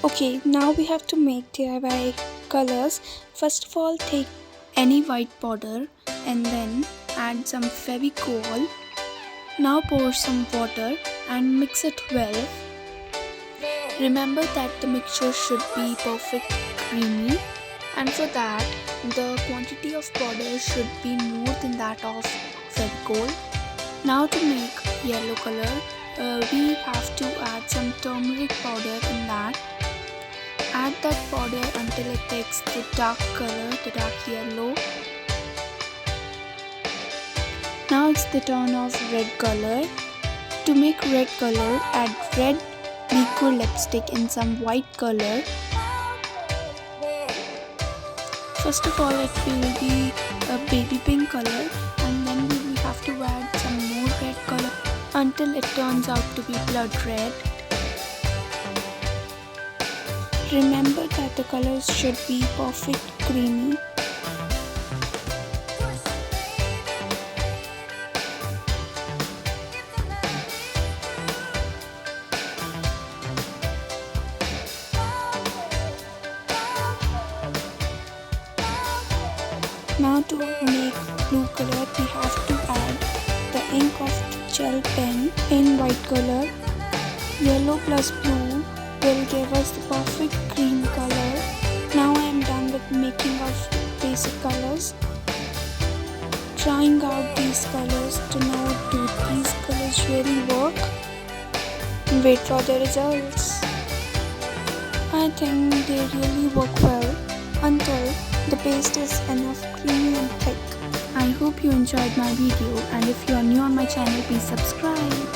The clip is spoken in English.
Okay, now we have to make DIY colors. First of all, take any white powder and then add some Fevicol. Now pour some water and mix it well. Remember that the mixture should be perfect creamy, and for that the quantity of powder should be more than that of Fevicol. Now to make yellow color, we have to add some turmeric powder in that. Add that powder until it takes the dark color, the dark yellow. Now it's the turn of red color. To make red color, add red liquid lipstick in some white color. First of all, it will be a baby pink color, and then we will have to add some more red color until it turns out to be blood red. Remember that the colors should be perfect creamy. Now to make blue color, we have to add the ink of the gel pen in white color. Yellow plus blue will give us the perfect cream color. Now I am done with making of basic colors. Trying out these colors to know do these colors really work. Wait for the results. I think they really work well until the paste is enough creamy and thick. I hope you enjoyed my video, and if you are new on my channel, please subscribe.